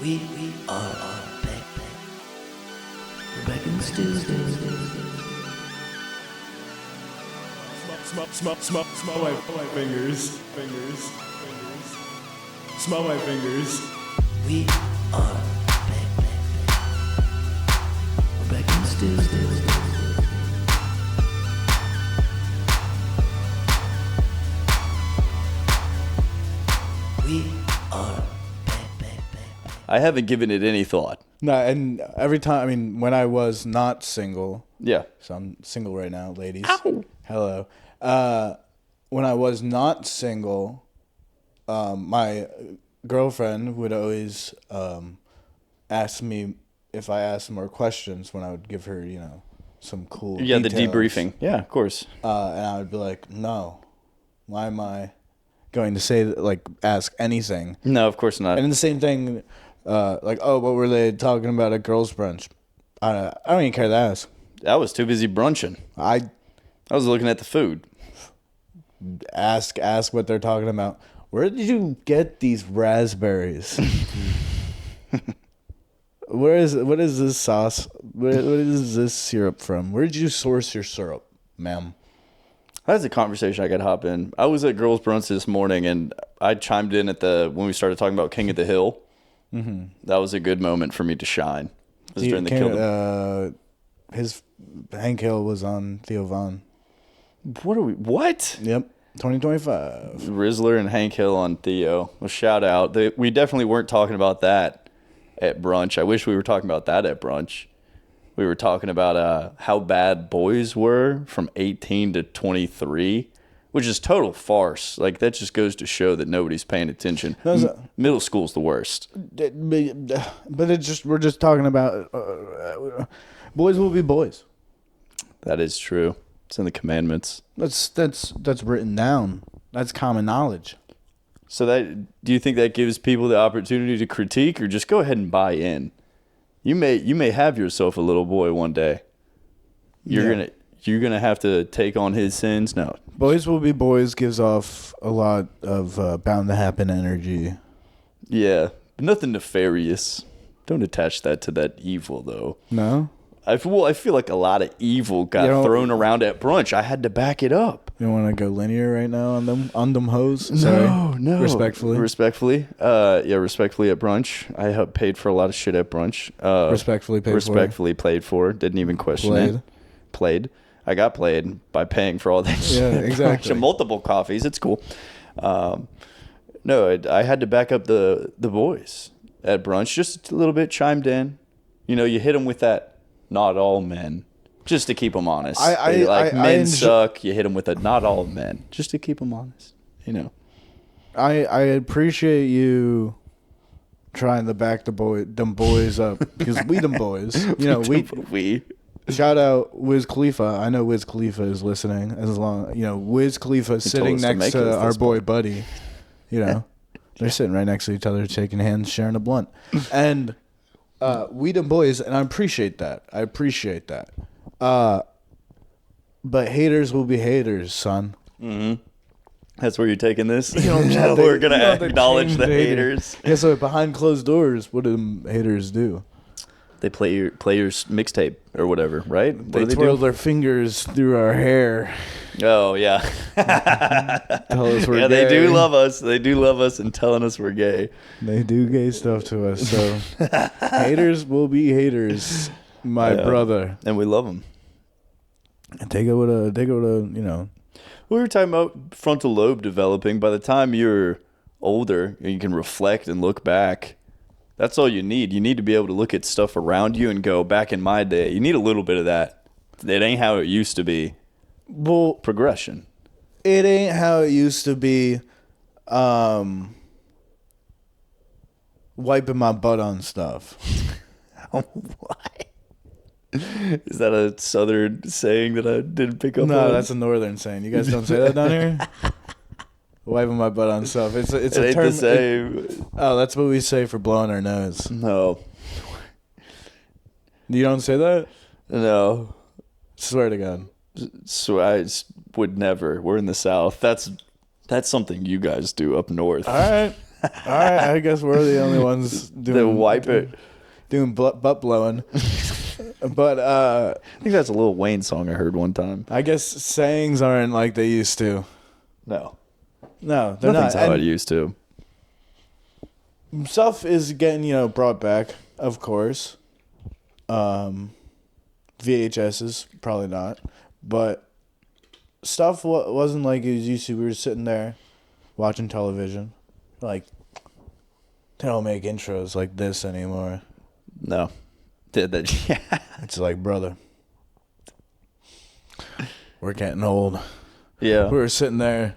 We are back. We're back in the stew. Smell my fingers. Smell my fingers. We are back. We're back in the stew. We are back. I haven't given it any thought. No, and every time, I mean, when I was not single, Yeah. so I'm single right now, ladies. Ow. Hello. When I was not single, my girlfriend would always ask me if I asked more questions when I would give her, some cool Yeah, details. the debriefing. Yeah, of course. And I would be like, no, why am I going to say, ask anything? No, of course not. And the same thing, what were they talking about at girls' brunch? I don't even care to ask. I was too busy brunching. I was looking at the food. ask what they're talking about. Where did you get these raspberries? What is this sauce? What is this syrup from? Where did you source your syrup, ma'am? That's a conversation I could hop in. I was at girls' brunch this morning, and I chimed in when we started talking about King of the Hill. Mm-hmm. That was a good moment for me to shine. It was during the kill. His Hank Hill was on Theo Von. What? Yep, 2025. Rizzler and Hank Hill on Theo. Well, shout out. We definitely weren't talking about that at brunch. I wish we were talking about that at brunch. We were talking about how bad boys were from 18 to 23, which is total farce. Like, that just goes to show that nobody's paying attention. Middle school's the worst. But we're just talking about boys will be boys. That is true. It's in the commandments. That's written down. That's common knowledge. So do you think that gives people the opportunity to critique, or just go ahead and buy in? You may have yourself a little boy one day. You're gonna have to take on his sins. No, boys will be boys gives off a lot of bound to happen energy. Yeah, but nothing nefarious. Don't attach that to that evil though. No. I feel like a lot of evil got thrown around at brunch. I had to back it up. You don't want to go linear right now on them hoes? No. Respectfully Respectfully at brunch. I have paid for a lot of shit at brunch. Respectfully paid for. Didn't even question it. Played. I got played by paying for all that shit. Yeah, exactly. Multiple coffees. It's cool. I had to back up the boys at brunch. Just a little bit chimed in. You hit them with that. Not all men, just to keep them honest. Men suck. You hit them with a not all men, just to keep them honest. I appreciate you trying to back them boys up because we them boys. We shout out Wiz Khalifa. I know Wiz Khalifa is listening. Wiz Khalifa sitting next to our boy Buddy. They're sitting right next to each other, shaking hands, sharing a blunt, and. We them boys, and I appreciate that. But haters will be haters, son. Mm-hmm. That's where you're taking this? We're going to acknowledge the haters. Yeah, so behind closed doors, what do them haters do? They play your mixtape or whatever, right? They twirl their fingers through our hair. Oh, yeah. Tell us we're gay. They do love us. They do love us and telling us we're gay. They do gay stuff to us. So haters will be haters, my brother. And we love them. And take it with a. We were talking about frontal lobe developing. By the time you're older, you can reflect and look back. That's all you need. You need to be able to look at stuff around you and go, back in my day. You need a little bit of that. It ain't how it used to be. Well, progression. It ain't how it used to be. Wiping my butt on stuff. What? Is that a southern saying that I didn't pick up on? No, that's a northern saying. You guys don't say that down here? Wiping my butt on stuff. It's a ain't term. The same. That's what we say for blowing our nose. No. You don't say that? No. Swear to God. So I would never. We're in the South. That's something you guys do up north. All right. All right, I guess we're the only ones The wipe it. doing butt blowing. But I think that's a Lil Wayne song I heard one time. I guess sayings aren't like they used to. No. No, they're Nothing's not. how And it used to. stuff is getting, brought back, of course. VHSs, probably not. But stuff wasn't like it used to. We were sitting there watching television. Like, they don't make intros like this anymore. No. Did that? Yeah. It's like, brother, we're getting old. Yeah. We were sitting there.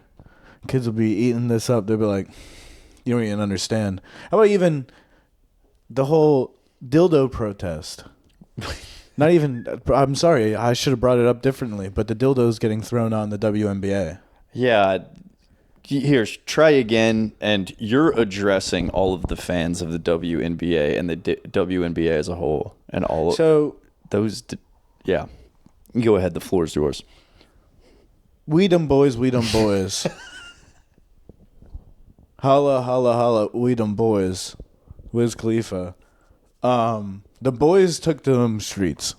Kids will be eating this up. They'll be like, you don't even understand. How about even the whole dildo protest? Not even, I'm sorry, I should have brought it up differently, but the dildo's getting thrown on the WNBA. Yeah. Here, try again, and you're addressing all of the fans of the WNBA and the WNBA as a whole, and all So, those. Yeah, go ahead. The floor is yours. we them boys, we them boys. Holla, holla, holla, we them boys. Wiz Khalifa. The boys took to them streets.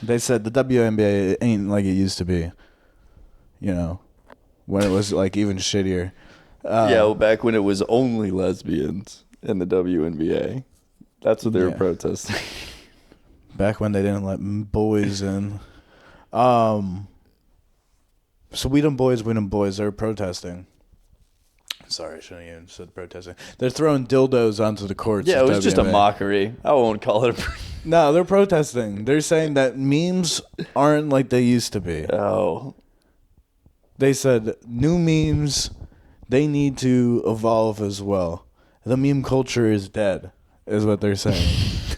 They said the WNBA ain't like it used to be. When it was like even shittier. Yeah, back when it was only lesbians in the WNBA. That's what they were protesting. Back when they didn't let boys in. So we them boys, they're protesting. Sorry, I shouldn't have even said protesting. They're throwing dildos onto the courts. Yeah, it was just a WNBA. mockery. I won't call it a... No, they're protesting. They're saying that memes aren't like they used to be. Oh. They said new memes, they need to evolve as well. The meme culture is dead, is what they're saying.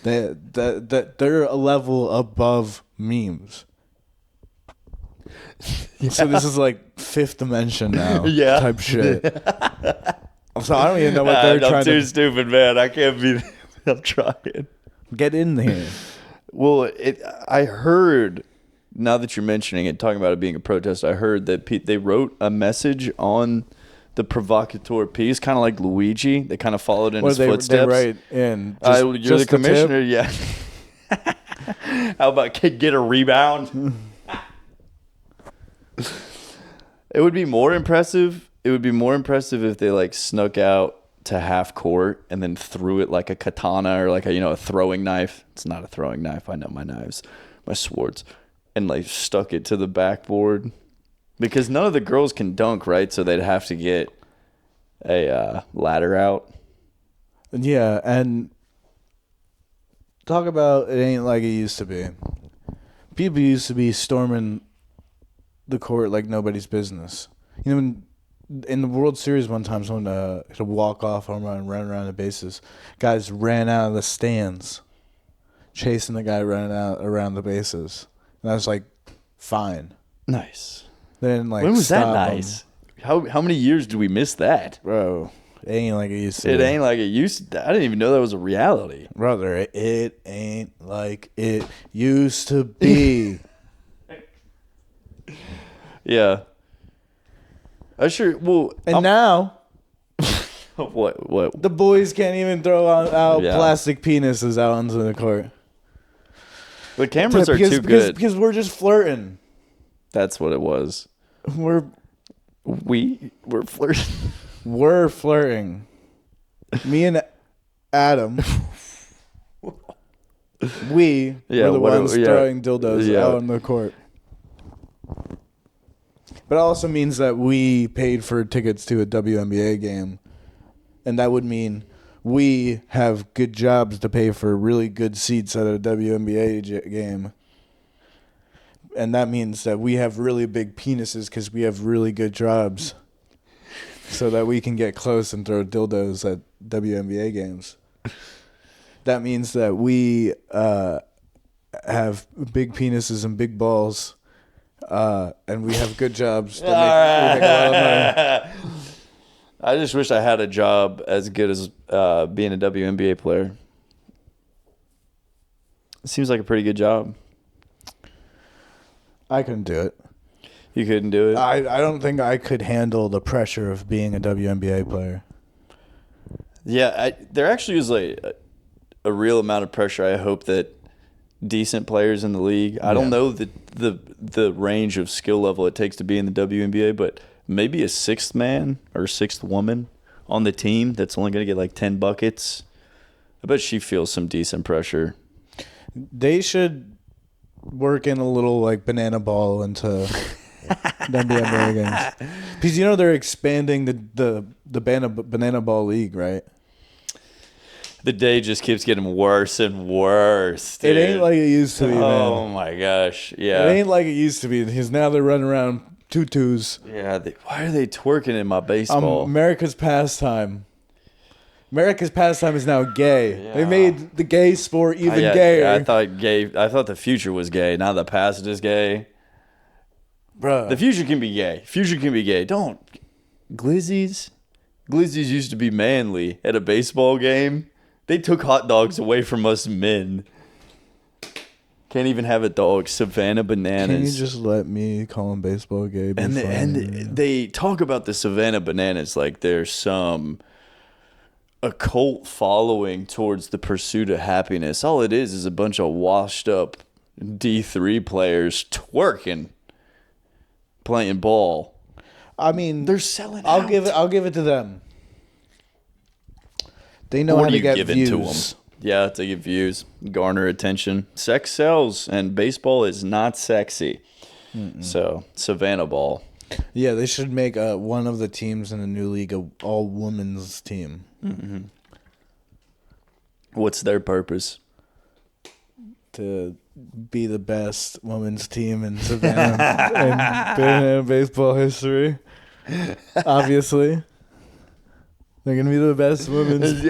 that they're a level above memes. Yeah. So this is like Fifth Dimension now, type shit. So I don't even know what they're trying I'm too stupid, man. I can't be... I'm trying. Get in here. Well, I heard... Now that you're mentioning it, talking about it being a protest, I heard that they wrote a message on the provocateur piece, kind of like Luigi. They kind of followed in his footsteps. They write in. You're the commissioner, yeah. How about get a rebound? It would be more impressive. It would be more impressive if they like snuck out to half court and then threw it like a katana or like a throwing knife. It's not a throwing knife. I know my knives, my swords. And like stuck it to the backboard because none of the girls can dunk, right? So they'd have to get a ladder out. Yeah, and talk about it ain't like it used to be. People used to be storming the court like nobody's business. In the World Series one time, someone to walk off home run and run around the bases. Guys ran out of the stands, chasing the guy running out around the bases. And I was like, fine. Nice. Then like, when was that stop nice? How many years did we miss that? Bro, it ain't like it used to. It ain't like it used to. I didn't even know that was a reality. Brother, it ain't like it used to be. Yeah. I sure. Well, And now, what? the boys can't even throw out Yeah. plastic penises out onto the court. The cameras are too good. Because we're just flirting. That's what it was. We're flirting. We're flirting. Me and Adam. We're the ones throwing dildos out on the court. But it also means that we paid for tickets to a WNBA game. And that would mean we have good jobs to pay for really good seats at a WNBA game. And that means that we have really big penises because we have really good jobs. So that we can get close and throw dildos at WNBA games. That means that we have big penises and big balls. And we have good jobs. That make a lot of money. I just wish I had a job as good as being a WNBA player. It seems like a pretty good job. I couldn't do it. You couldn't do it? I don't think I could handle the pressure of being a WNBA player. Yeah, there actually is like a real amount of pressure. I hope that decent players in the league. I don't know the range of skill level it takes to be in the WNBA, but maybe a sixth man or sixth woman on the team that's only going to get like 10 buckets. I bet she feels some decent pressure. They should work in a little like banana ball into WNBA games. Because they're expanding the banana ball league, right? The day just keeps getting worse and worse, dude. It ain't like it used to be, man. Oh, my gosh. Yeah. It ain't like it used to be because now they're running around tutus. Yeah. Why are they twerking in my baseball? America's pastime. America's pastime is now gay. Yeah. They made the gay sport even gayer. I thought the future was gay. Now the past is gay. Bruh. The future can be gay. Future can be gay. Don't. Glizzies used to be manly at a baseball game. They took hot dogs away from us men. Can't even have a dog. Savannah Bananas. Can you just let me call them baseball gay? And they talk about the Savannah Bananas like there's some occult following towards the pursuit of happiness. All it is a bunch of washed up D3 players twerking, playing ball. I mean, They're selling I'll out. give it to them. They know What how are to you get giving views. to them? Yeah, to get views, garner attention. Sex sells, and baseball is not sexy. So, Savannah ball. Yeah, they should make one of the teams in the new league a all women's team. Mm-hmm. What's their purpose? To be the best women's team in Savannah in baseball history. Obviously. They're going to be the best women's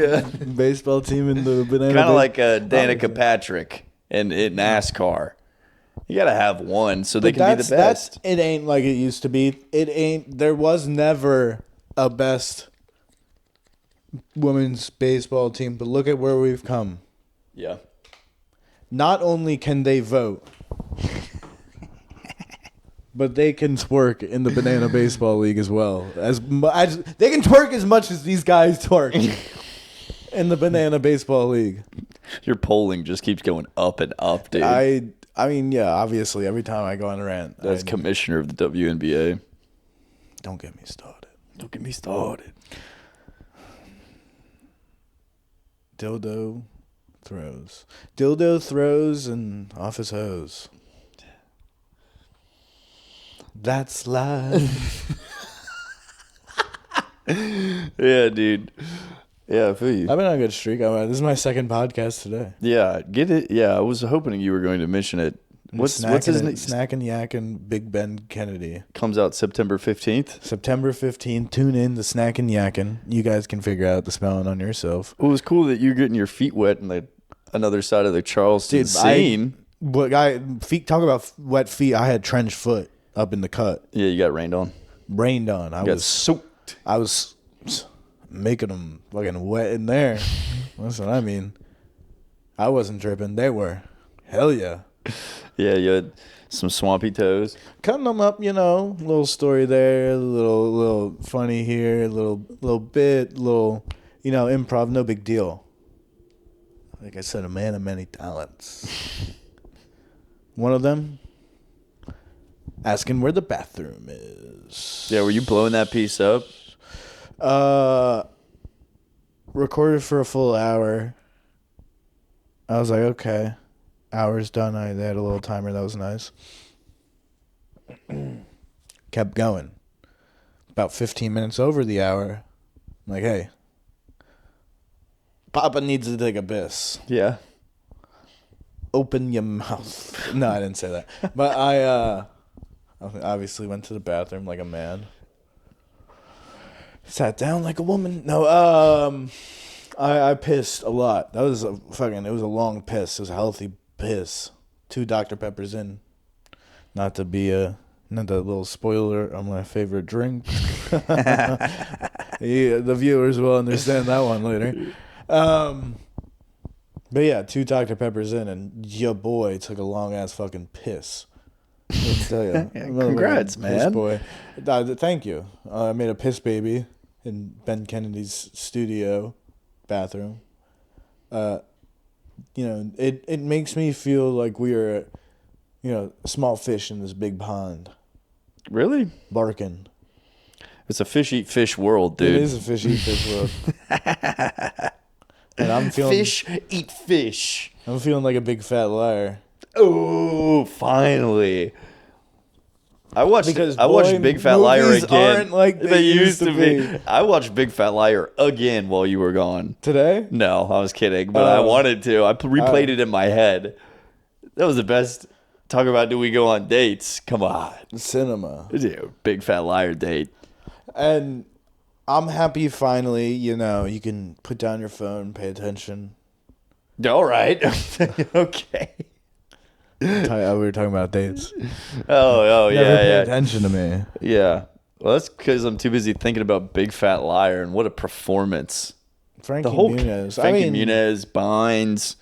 baseball team in the banana. Kind of like Danica Patrick in NASCAR. You got to have one so they can be the best. It ain't like it used to be. There was never a best women's baseball team, but look at where we've come. Yeah. Not only can they vote, but they can twerk in the Banana Baseball League as well. They can twerk as much as these guys twerk in the Banana Baseball League. Your polling just keeps going up and up, dude. I mean, yeah, obviously, every time I go on a rant. As commissioner of the WNBA. Don't get me started. Don't get me started. Dildo throws and off his hose. That's life. Yeah, dude. Yeah, I feel you. I've been on a good streak. This is my second podcast today. Yeah, get it. Yeah, I was hoping you were going to mention it. What's his name? Snack and Yak and Big Ben Kennedy. Comes out September 15th. September 15th. Tune in to Snack and Yakin. You guys can figure out the spelling on yourself. It was cool that you're getting your feet wet in the another side of the Charleston scene. Talk about wet feet. I had trench foot up in the cut. Yeah, you got rained on. I was soaked. I was making them fucking wet in there. That's what I mean. I wasn't dripping. They were. Hell yeah. Yeah, you had some swampy toes. Cutting them up, little story there, a little funny here, a little bit, improv, no big deal. Like I said, a man of many talents. One of them, asking where the bathroom is. Yeah, were you blowing that piece up? Recorded for a full hour. I was like, okay. Hour's done. They had a little timer. That was nice. Kept going. About 15 minutes over the hour. I'm like, hey, Papa needs to take a piss. Yeah. Open your mouth. No, I didn't say that. But I obviously went to the bathroom like a man. Sat down like a woman. No, I pissed a lot. That was it was a long piss. It was a healthy piss. 2 Dr. Peppers in. Not to be not a little spoiler on my favorite drink. Yeah, the viewers will understand that one later. But yeah, 2 Dr. Peppers in, and your boy took a long ass fucking piss. Let me tell you. Congrats, Piss man. boy. Thank you. I made a piss baby in Ben Kennedy's studio bathroom. It makes me feel like we are, a small fish in this big pond. Really? Barking. It's a fish eat fish world, dude. It is a fish eat fish world. And I'm feeling Fish eat fish. I'm feeling like a big fat liar. Oh, finally. I watched Because, Big Fat Liar movies again. aren't like they used to be. I watched Big Fat Liar again while you were gone. Today? No, I was kidding, but I wanted to. I replayed Oh. it in my head. That was the best. Talk about do we go on dates? Come on. Cinema. Dude, Big Fat Liar date. And I'm happy finally, you can put down your phone, pay attention. All right. Okay. We were talking about dates. Oh, Never pay yeah. attention to me. Yeah. Well, that's because I'm too busy thinking about Big Fat Liar and what a performance. Frankie The whole Muniz. Frankie Muniz, Bynes,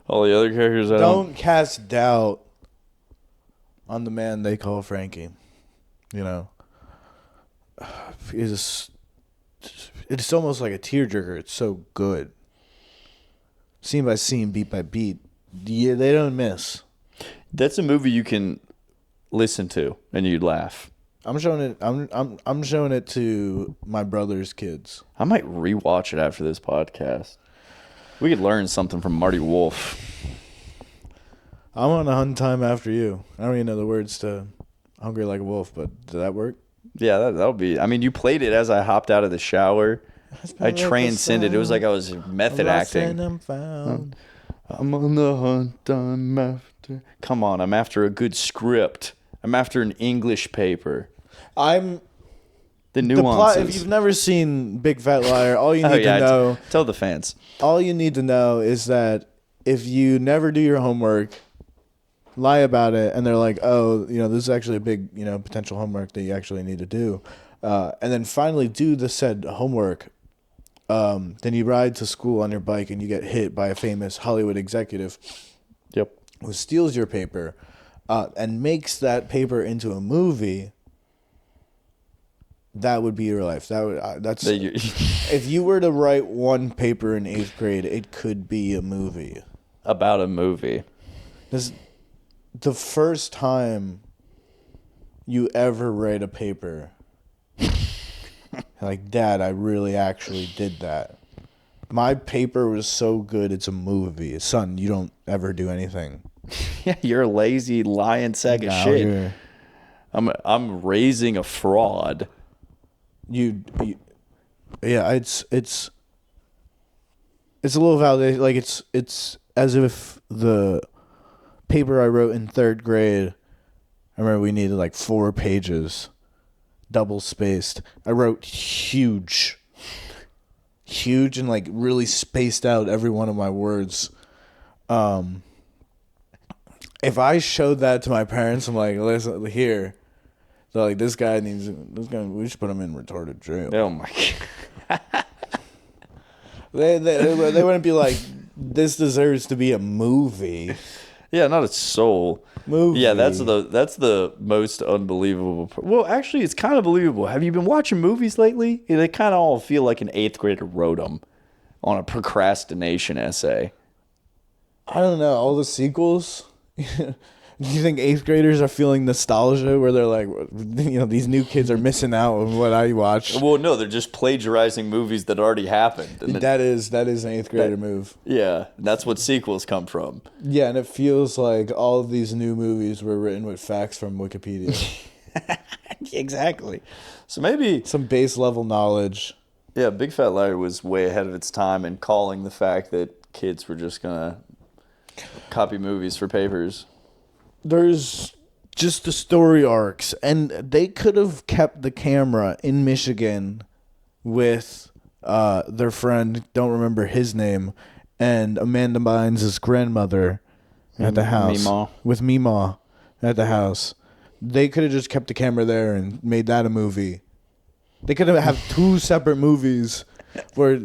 all the other characters. Don't cast doubt on the man they call Frankie. It's almost like a tearjerker. It's so good. Scene by scene, beat by beat. Yeah, they don't miss. That's a movie you can listen to and you'd laugh. I'm showing it. I'm showing it to my brother's kids. I might rewatch it after this podcast. We could learn something from Marty Wolf. I'm on a hunt time after you. I don't even know the words to "Hungry Like a Wolf," but did that work? Yeah, that'll be. I mean, you played it as I hopped out of the shower. I transcended. It was like I was method acting. I'm found. I'm on the hunt. I'm after. Come on, I'm after a good script. I'm after an English paper. I'm The the nuances. plot. If you've never seen Big Fat Liar, all you need to know. Tell the fans. All you need to know is that if you never do your homework, lie about it, and they're like, "Oh, this is actually a big, potential homework that you actually need to do," and then finally do the said homework. Then you ride to school on your bike and you get hit by a famous Hollywood executive. Yep. Who steals your paper, and makes that paper into a movie. That would be your life. If you were to write one paper in 8th grade, it could be a movie. About a movie. This the first time you ever write a paper. Like, Dad, I really actually did that. My paper was so good, it's a movie. Son, you don't ever do anything. Yeah, you're a lazy lying sack of shit. Here. I'm raising a fraud. Yeah, it's a little validation. Like, it's as if the paper I wrote in 3rd grade, I remember we needed like 4 pages, double spaced. I wrote huge and like really spaced out every one of my words. If I showed that to my parents, I'm like, listen, here. They're like, this guy, we should put him in retarded jail. Oh my God. They wouldn't be like, this deserves to be a movie. Yeah, not a soul. Movie. Yeah, that's the most unbelievable. Well, actually, it's kind of believable. Have you been watching movies lately? They kind of all feel like an 8th grader wrote them on a procrastination essay. I don't know. All the sequels. Do you think 8th graders are feeling nostalgia where they're like, these new kids are missing out on what I watched? Well, no, they're just plagiarizing movies that already happened. And That is an 8th grader move. yeah, that's what sequels come from. Yeah, and it feels like all of these new movies were written with facts from Wikipedia. Exactly. So maybe Some base level knowledge. Yeah, Big Fat Liar was way ahead of its time in calling the fact that kids were just gonna copy movies for papers. There's just the story arcs, and they could have kept the camera in Michigan with their friend, don't remember his name, and Amanda Bynes' grandmother at the house. Meemaw. With Meemaw at the house. They could have just kept the camera there and made that a movie. They could have 2 separate movies where,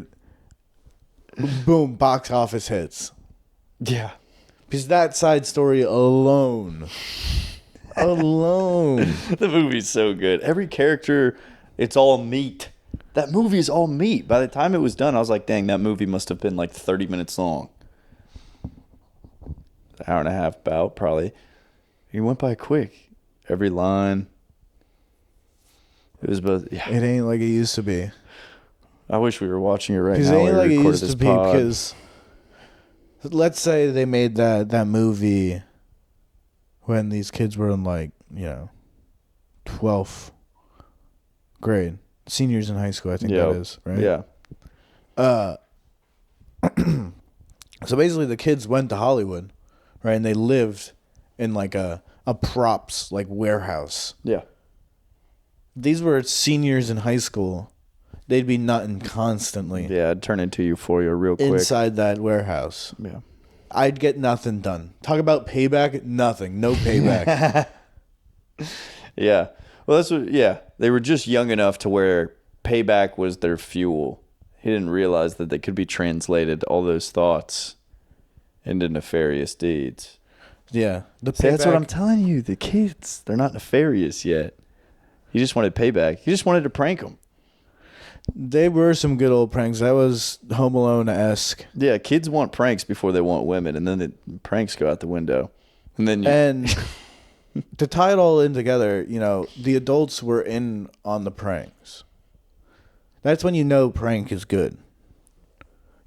boom, box office hits. Yeah. Because that side story alone alone. The movie's so good. Every character, it's all meat. That movie is all meat. By the time it was done, I was like, dang, that movie must have been like 30 minutes long. An hour and a half about, probably. It went by quick. Every line. It was both. Yeah. It ain't like it used to be. I wish we were watching it right now. Because it ain't like it recorded used this to be. pod. Because let's say they made that movie when these kids were in 12th grade, seniors in high school. I think that is right. Yeah. So basically, the kids went to Hollywood, right, and they lived in like a props warehouse. Yeah. These were seniors in high school. They'd be nutting constantly. Yeah, I'd turn into Euphoria real quick. Inside that warehouse. Yeah. I'd get nothing done. Talk about payback, nothing. No payback. Yeah. Well, that's what, yeah. They were just young enough to where payback was their fuel. He didn't realize that they could be translated, all those thoughts, into nefarious deeds. Yeah. See, that's what I'm telling you. The kids, they're not nefarious yet. He just wanted payback. He just wanted to prank them. They were some good old pranks. That was Home Alone-esque. Yeah, kids want pranks before they want women, and then the pranks go out the window. And then And to tie it all in together, the adults were in on the pranks. That's when prank is good.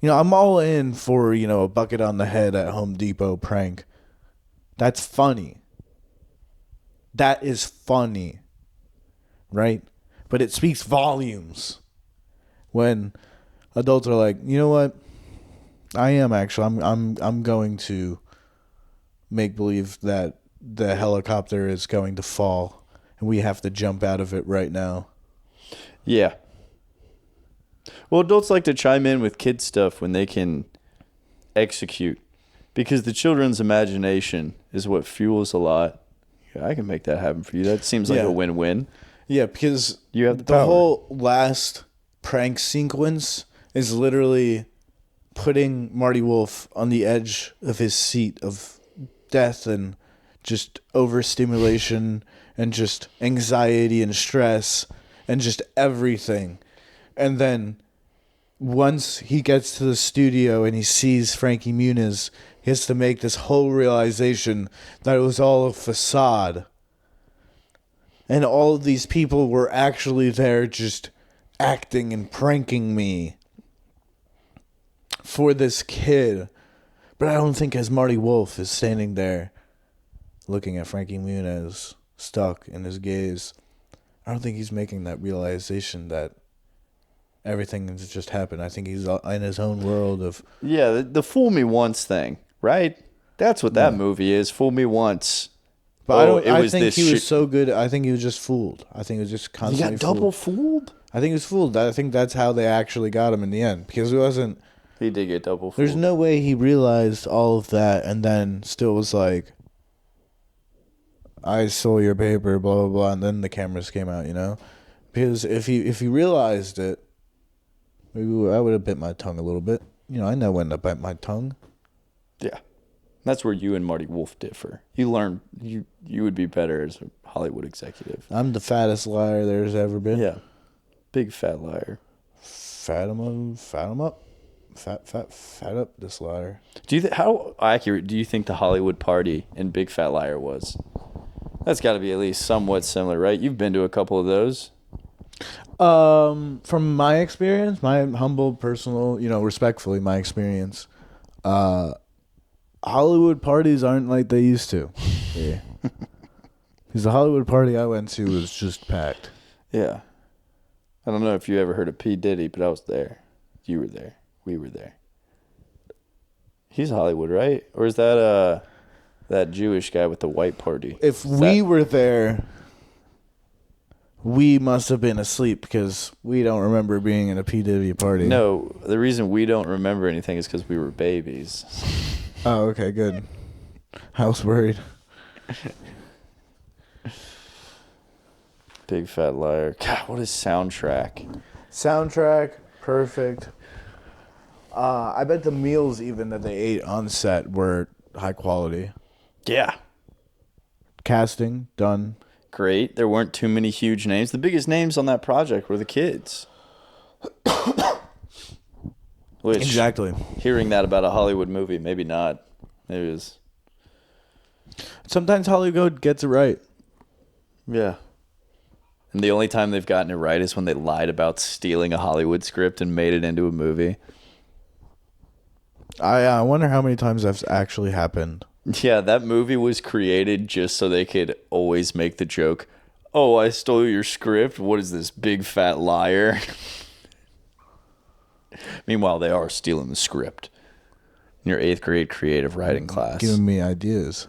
I'm all in for, a bucket on the head at Home Depot prank. That's funny. That is funny. Right? But it speaks volumes when adults are like, you know what? I am actually. I'm going to make believe that the helicopter is going to fall and we have to jump out of it right now. Yeah. Well, adults like to chime in with kid stuff when they can execute, because the children's imagination is what fuels a lot. Yeah, I can make that happen for you. That seems like a win-win. Yeah, because You have the the power. whole last prank sequence is literally putting Marty Wolf on the edge of his seat of death and just overstimulation and just anxiety and stress and just everything. And then once he gets to the studio and he sees Frankie Muniz, he has to make this whole realization that it was all a facade. And all of these people were actually there just acting and pranking me for this kid. But I don't think as Marty Wolf is standing there looking at Frankie Muniz stuck in his gaze, I don't think he's making that realization that everything has just happened. I think he's in his own world of... Yeah, the fool me once thing, right? That's what that movie is. Fool me once. But I think he was so good. I think he was just fooled. I think he was just He constantly got double fooled? I think he was fooled. I think that's how they actually got him in the end. Because he wasn't... He did get double fooled. There's no way he realized all of that and then still was like, I stole your paper, blah, blah, blah. And then the cameras came out, Because if he realized it, maybe I would have bit my tongue a little bit. I know when to bite my tongue. Yeah. That's where you and Marty Wolf differ. You learn you would be better as a Hollywood executive. I'm the fattest liar there's ever been. Yeah. Big fat liar. Fat him up. Fat up this liar. How accurate do you think the Hollywood party in Big Fat Liar was? That's got to be at least somewhat similar, right? You've been to a couple of those. From my experience, my humble, personal, respectfully, my experience, Hollywood parties aren't like they used to. Yeah. Because the Hollywood party I went to was just packed. Yeah. I don't know if you ever heard of P. Diddy, but I was there. You were there. We were there. He's Hollywood, right? Or is that that Jewish guy with the white party? If we were there, we must have been asleep because we don't remember being in a P. Diddy party. No, the reason we don't remember anything is because we were babies. Oh, okay, good. I was worried. Big Fat Liar. God, what is soundtrack? Soundtrack, perfect. I bet the meals even that they ate on set were high quality. Yeah. Casting done. Great. There weren't too many huge names. The biggest names on that project were the kids. Which, Exactly. hearing that about a Hollywood movie, maybe not. Maybe it was. Sometimes Hollywood gets it right. Yeah. And the only time they've gotten it right is when they lied about stealing a Hollywood script and made it into a movie. I wonder how many times that's actually happened. Yeah, that movie was created just so they could always make the joke, "Oh, I stole your script. What is this big fat liar?" Meanwhile, they are stealing the script in your 8th grade creative writing class. Giving me ideas.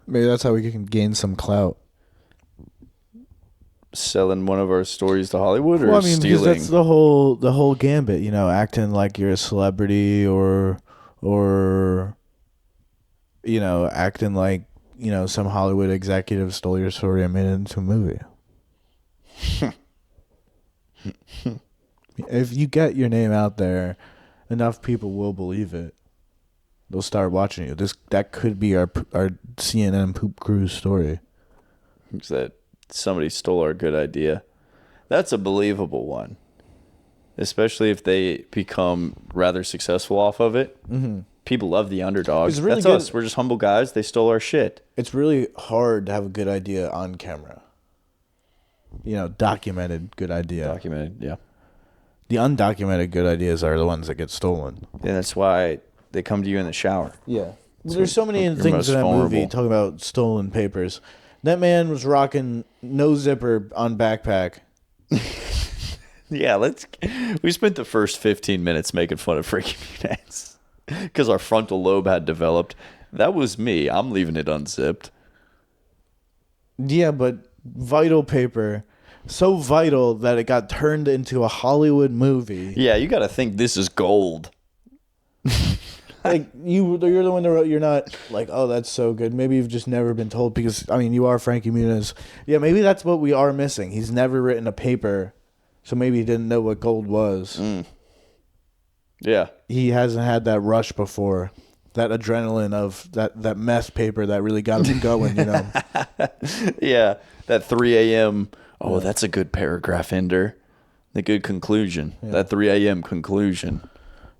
Maybe that's how we can gain some clout. Selling one of our stories to Hollywood, or Well, I mean, because stealing? that's the whole gambit, you know, acting like you're a celebrity or you know, acting like, you know, some Hollywood executive stole your story and made it into a movie. If you get your name out there, enough people will believe it. They'll start watching you. That could be our CNN poop cruise story. Is that somebody stole our good idea? That's a believable one, especially if they become rather successful off of it. Mm-hmm. People love the underdog. It's really That's good. us. We're just humble guys. They stole our shit. It's really hard to have a good idea on camera. You know, documented good idea. Documented, yeah. The undocumented good ideas are the ones that get stolen. Yeah, that's why they come to you in the shower. Yeah. There's so many you're things most in that movie vulnerable. talking about stolen papers. That man was rocking no zipper on backpack. Yeah, we spent the first 15 minutes making fun of Frankie Muniz because our frontal lobe had developed. That was me. I'm leaving it unzipped. Yeah, but vital paper. So vital that it got turned into a Hollywood movie. Yeah, you got to think this is gold. Like, you're the one that wrote, you're not like, oh, that's so good. Maybe you've just never been told because, I mean, you are Frankie Muniz. Yeah, maybe that's what we are missing. He's never written a paper, so maybe he didn't know what gold was. Yeah. He hasn't had that rush before, that adrenaline of that meth paper that really got him going, you know? Yeah, that 3 a.m. Oh, that's a good paragraph ender. The good conclusion. Yeah. That 3 a.m. conclusion.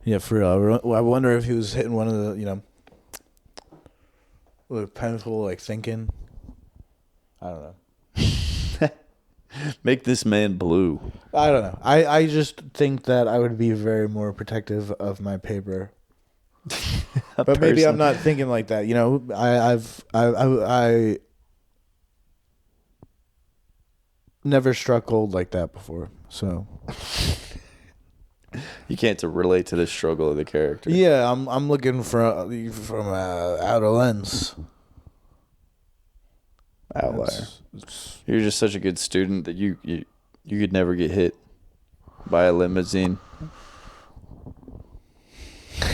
Yeah, for real. I wonder if he was hitting one of the, you know, with a pencil, like thinking. I don't know. Make this man blue. I don't know. I just think that I would be very more protective of my paper. But maybe I'm not thinking like that. You know, I never struck gold like that before. So you can't relate to the struggle of the character. yeah, I'm looking from outer lens. Outlier. You're just such a good student that you could never get hit by a limousine.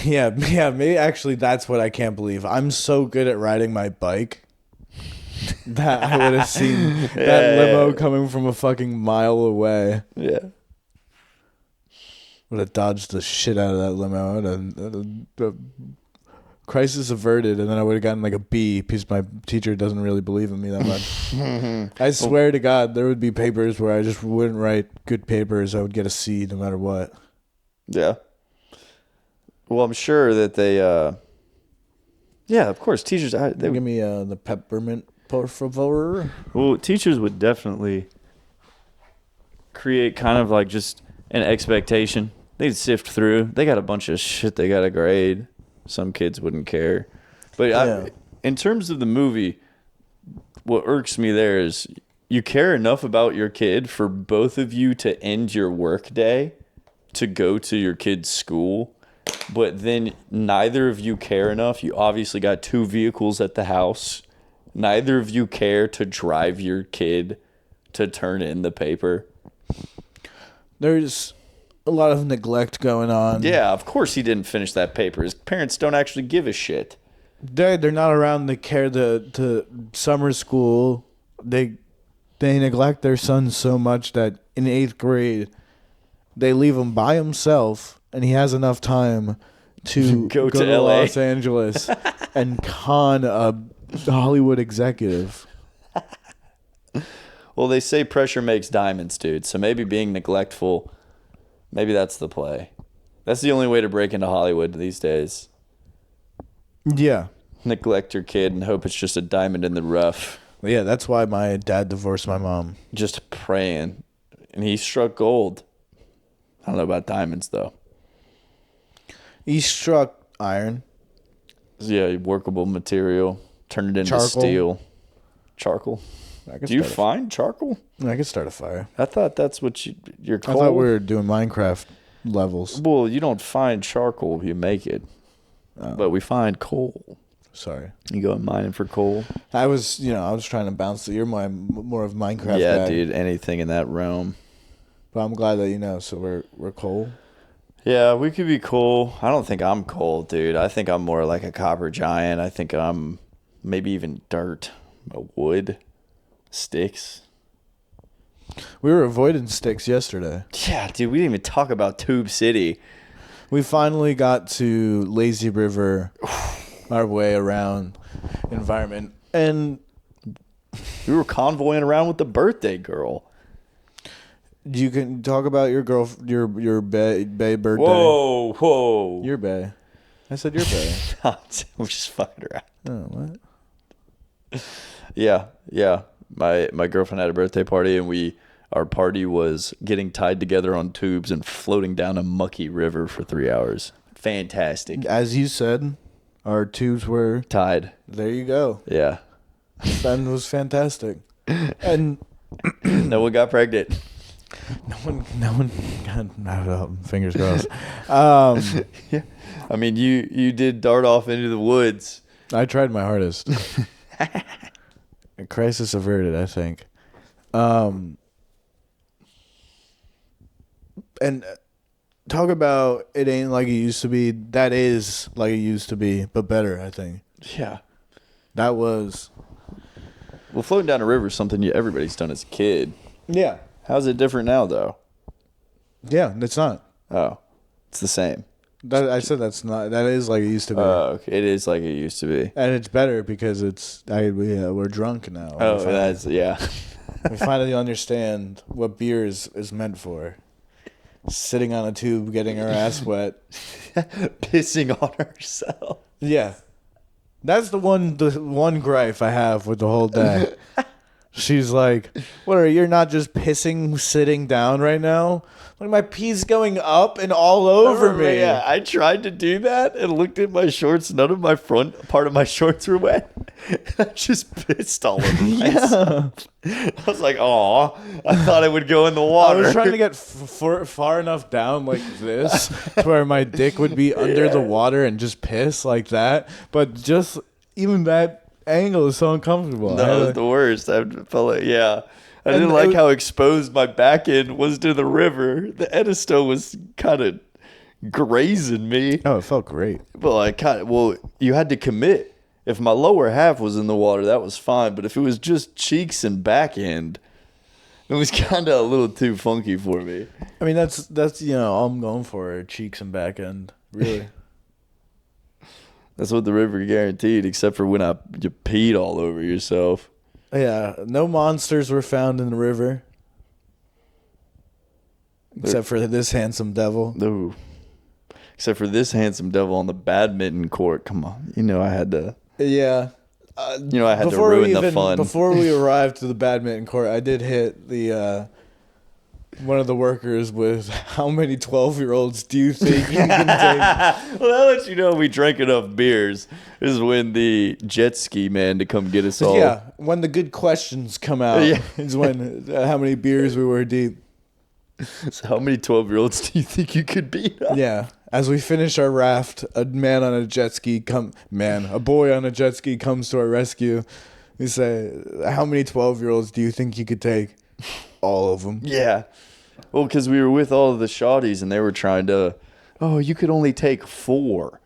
Yeah, maybe actually that's what I can't believe. I'm so good at riding my bike that I would have seen that limo coming from a fucking mile away. Yeah. Would have dodged the shit out of that limo. The crisis averted, and then I would have gotten like a B because my teacher doesn't really believe in me that much. I swear to God, there would be papers where I just wouldn't write good papers. I would get a C no matter what. Yeah. Well, I'm sure that they, yeah, of course, teachers, they Give me the peppermint, por favor. Well, teachers would definitely create kind of like just an expectation. They'd sift through. They got a bunch of shit they got to grade. Some kids wouldn't care. But in terms of the movie, what irks me there is you care enough about your kid for both of you to end your work day to go to your kid's school. But then neither of you care enough. You obviously got 2 vehicles at the house. Neither of you care to drive your kid to turn in the paper. There's a lot of neglect going on. Yeah, of course he didn't finish that paper. His parents don't actually give a shit. They're not around to care to summer school. They neglect their son so much that in 8th grade, they leave him by himself, and he has enough time to go to LA. Los Angeles and con a Hollywood executive. Well, they say pressure makes diamonds, dude. So maybe being neglectful, maybe that's the play. That's the only way to break into Hollywood these days. Yeah. Neglect your kid and hope it's just a diamond in the rough. Yeah, that's why my dad divorced my mom. Just praying. And he struck gold. I don't know about diamonds, though. He struck iron. Yeah, workable material. Turn it into Charcoal. steel. Charcoal? Do you find charcoal? I could start a fire. I thought that's what you're I coal. thought we were doing Minecraft levels. Well, you don't find charcoal, you make it. But we find coal. Sorry. You go mining for coal? I was trying to bounce. You're more of Minecraft Yeah, guy. dude, anything in that realm. But I'm glad that you know. So we're coal. Yeah, we could be coal. I don't think I'm coal, dude. I think I'm more like a copper giant. I think I'm maybe even dirt, wood, sticks. We were avoiding sticks yesterday. Yeah, dude, we didn't even talk about Tube City. We finally got to Lazy River, our way around environment, and We were convoying around with the birthday girl. you can talk about your your bae birthday. Whoa. Your bae. I said your bae. I'm just fucking around. Oh, what? Yeah. My girlfriend had a birthday party, and our party was getting tied together on tubes and floating down a mucky river for 3 hours. Fantastic. As you said, our tubes were Tied. there. You go. Yeah. That was fantastic, and No one got pregnant. no one. God, fingers crossed. Yeah. I mean, you did dart off into the woods. I tried my hardest. A crisis averted, I think. And talk about it ain't like it used to be. That is like it used to be, but better, I think. Yeah. That was. Well, floating down a river is something everybody's done as a kid. Yeah. How's it different now, though? Yeah, it's not. Oh, it's the same. I said that's not. That is like it used to be. Okay. It is like it used to be. And it's better because we're drunk now. Oh, yeah. We finally understand what beer is meant for. Sitting on a tube, getting our ass wet. Pissing on herself. Yeah. That's the one gripe I have with the whole day. She's like, you're not just pissing sitting down right now? Like, my pee's going up and all over me. Yeah, I tried to do that and looked at my shorts. None of my front part of my shorts were wet. I just pissed all over myself. I was like, "Aw, I thought I would go in the water." I was trying to get far enough down like this to where my dick would be under the water and just piss like that. But just even that angle is so uncomfortable. That was the worst. I felt like, I didn't like how exposed my back end was to the river. The Edisto was kind of grazing me. Oh, it felt great. But you had to commit. If my lower half was in the water, that was fine. But if it was just cheeks and back end, it was kind of a little too funky for me. I mean, that's all I'm going for, cheeks and back end, really. That's what the river guaranteed, except for when you peed all over yourself. Yeah, no monsters were found in the river. Except for this handsome devil. Ooh. Except for this handsome devil on the badminton court. Come on. I had to. Yeah. I had to ruin the fun. Before we arrived to the badminton court, I did hit the one of the workers with, how many 12-year-olds do you think you can take? Well, that lets you know we drank enough beers. This is when the jet ski man to come get us all. Yeah, when the good questions come out is when how many beers we were deep. So how many 12-year-olds do you think you could beat up? Yeah. As we finish our raft, a boy on a jet ski comes to our rescue. We say, how many 12-year-olds do you think you could take? All of them. Yeah. Well, because we were with all of the shawties and they were trying to, you could only take 4.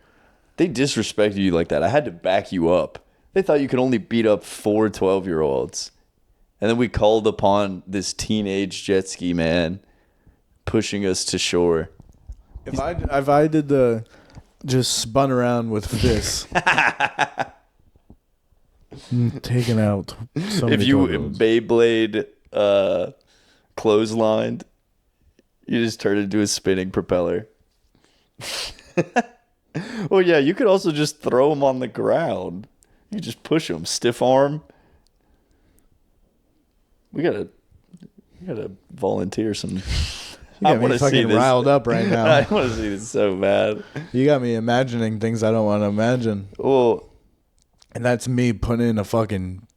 They disrespected you like that. I had to back you up. They thought you could only beat up 4 12-year-olds. And then we called upon this teenage jet ski man pushing us to shore. If I did just spun around with this. Taking out so If many you 12-year-olds. Beyblade clotheslined, you just turn it into a spinning propeller. Well, yeah, you could also just throw them on the ground. You just push them, stiff arm. We gotta volunteer some. You got me fucking riled up right now. I want to see this so bad. You got me imagining things I don't want to imagine. Well, And that's me putting in a fucking...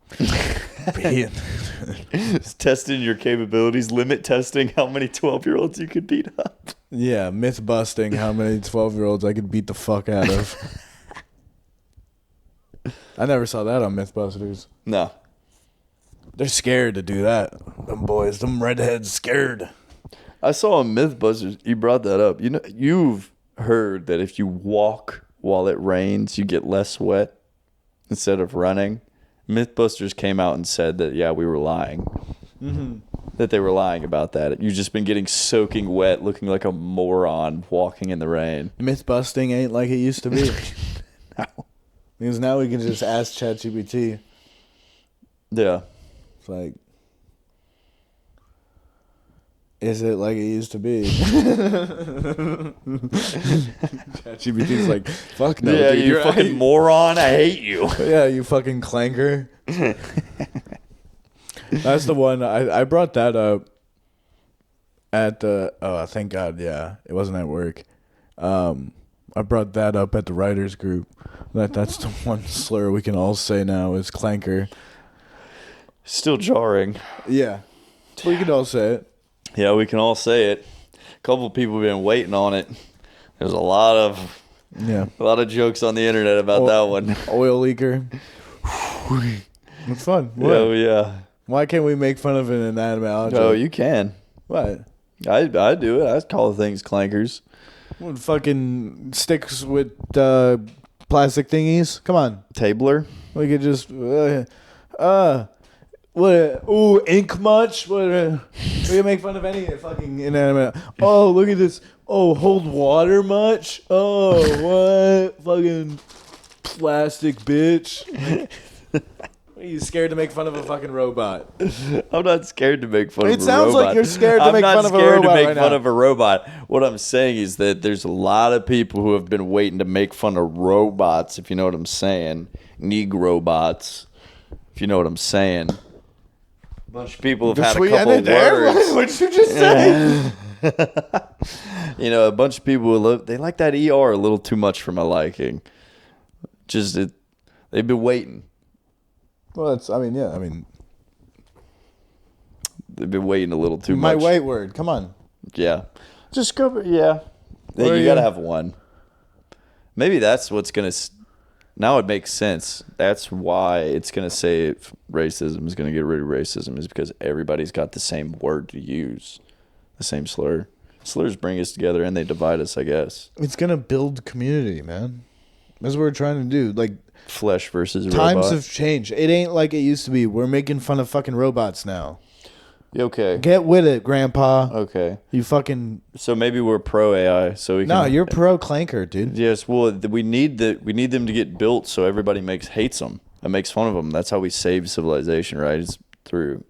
just testing your capabilities, limit testing how many 12-year-olds you could beat up. Yeah, myth busting how many 12-year-olds I could beat the fuck out of. I never saw that on Mythbusters. No. They're scared to do that. Them boys, them redheads scared. I saw a Mythbusters. You brought that up. You know, you've heard that if you walk while it rains, you get less wet instead of running. Mythbusters came out and said that, yeah, we were lying. Mm-hmm. That they were lying about that. You've just been getting soaking wet, looking like a moron walking in the rain. Myth busting ain't like it used to be. No. Because now we can just ask ChatGPT. Yeah. It's like, is it like it used to be? ChatGPT's like, fuck no, Yeah, dude, you you're fucking moron. I hate you. Yeah, you fucking clanker. That's the one. I brought that up at the... Oh, thank God, yeah. It wasn't at work. I brought that up at the writers group. That's the one slur we can all say now is clanker. Still jarring. Yeah. We can all say it. Yeah, we can all say it. A couple of people have been waiting on it. There's a lot of jokes on the internet about that one. Oil leaker. It's fun. What? Oh yeah. Why can't we make fun of an inanimate object? Oh, you can. What? I do it. I call things clankers. What, fucking sticks with plastic thingies? Come on. Tabler. We could just what? Ooh, ink much? What? We can make fun of any fucking inanimate. Oh, look at this. Oh, hold water much? Oh, what? Fucking plastic bitch. Are you scared to make fun of a fucking robot? I'm not scared to make fun of a robot. It sounds like you're scared to make fun of a robot. I'm not scared to make right fun now. of a robot. What I'm saying is that there's a lot of people who have been waiting to make fun of robots, if you know what I'm saying. Negrobots, if you know what I'm saying. A bunch of people have had a couple words. What did you just say? You know, a bunch of people they like that ER a little too much for my liking. They've been waiting. Well, They've been waiting a little too my much. white word. Come on. Yeah. Just go. Yeah. You got to have one. Maybe that's what's going to. Now it makes sense. That's why it's going to say if racism is going to get rid of racism, is because everybody's got the same word to use, the same slur. Slurs bring us together and they divide us, I guess. It's going to build community, man. That's what we're trying to do. Like, Flesh versus times robot. have changed. It ain't like it used to be. We're making fun of fucking robots now. Okay. Get with it, Grandpa. Okay. You fucking... So maybe we're pro AI, so we can. No, you're pro clanker, dude. Yes. Well, we need them to get built so everybody hates them and makes fun of them. That's how we save civilization, right? It's through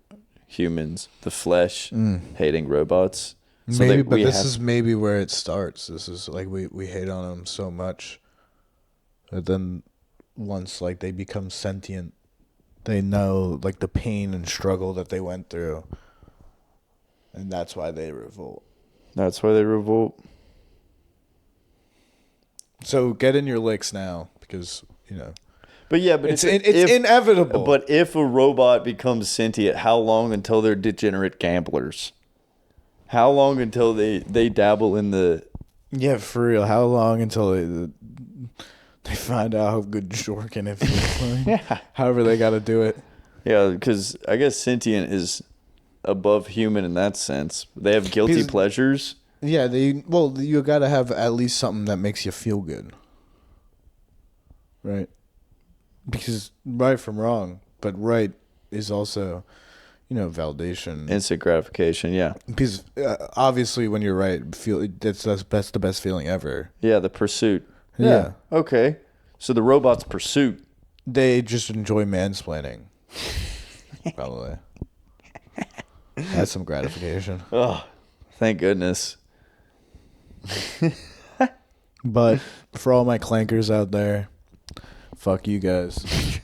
humans, the flesh, hating robots. So Maybe, but this is maybe where it starts. This is like we hate on them so much that then once like they become sentient, they know like the pain and struggle that they went through, and that's why they revolt. That's why they revolt. So get in your licks now, because you know. But yeah, but it's inevitable. But if a robot becomes sentient, how long until they're degenerate gamblers? How long until they dabble in the... Yeah, for real. How long until they find out how good Jorkin is? Yeah. However they got to do it. Yeah, because I guess sentient is above human in that sense. They have guilty pleasures. Yeah, you got to have at least something that makes you feel good. Right? Because right from wrong, but right is also... validation, instant gratification, yeah. Because obviously, when you're right, that's the best feeling ever. Yeah, the pursuit. Yeah. Okay. So the robot's pursuit They just enjoy mansplaining. Probably. That's some gratification. Oh, thank goodness. But for all my clankers out there, fuck you guys.